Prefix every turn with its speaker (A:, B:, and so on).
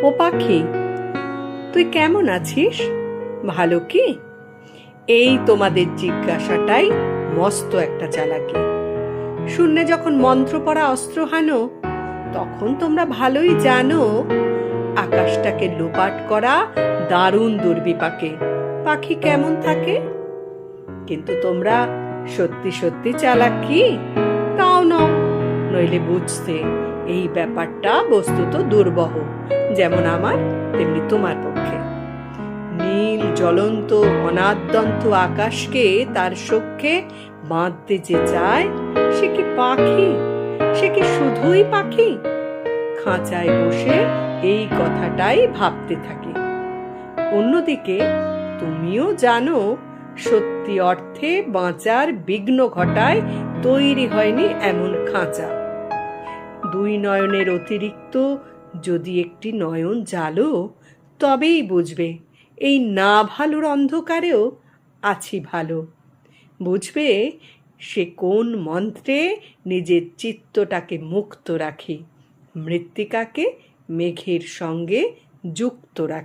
A: ও পাখি, তুই কেমন আছিস? ভালো কি? এই তোমাদের জিজ্ঞাসাটাই মস্ত একটা চালাকি। শূন্যে যখন মন্ত্র পড়া অস্ত্র হানো, তখন তোমরা ভালোই জানো আকাশটাকে লোপাট করা দারুণ দুর্বিপাকে পাখি কেমন থাকে। কিন্তু তোমরা সত্যি সত্যি চালাক কি? তাও নও, নইলে বুঝতে এই ব্যাপারটা বস্তুত দুর্বহ, যেমন আমার তেমনি তোমার পক্ষে। নীল জ্বলন্ত অনাদ্যন্ত আকাশকে তার সখ্যে বাঁধতে যে চায়, সে কি পাখি? সে কি শুধুই পাখি? খাঁচায় বসে এই কথাটাই ভাবতে থাকে। অন্যদিকে তুমিও জানো, সত্যি অর্থে বাঁচার বিঘ্ন ঘটায় তৈরি হয়নি এমন খাঁচা। দুই নয়নের অতিরিক্ত যদি একটি নয়ন জ্বালো, তবেই বুঝবে এই না ভালোর অন্ধকারেও আছি ভালো। বুঝবে সে কোন মন্ত্রে নিজের চিত্তটাকে মুক্ত রাখি, মৃত্তিকাকে মেঘের সঙ্গে যুক্ত রাখি।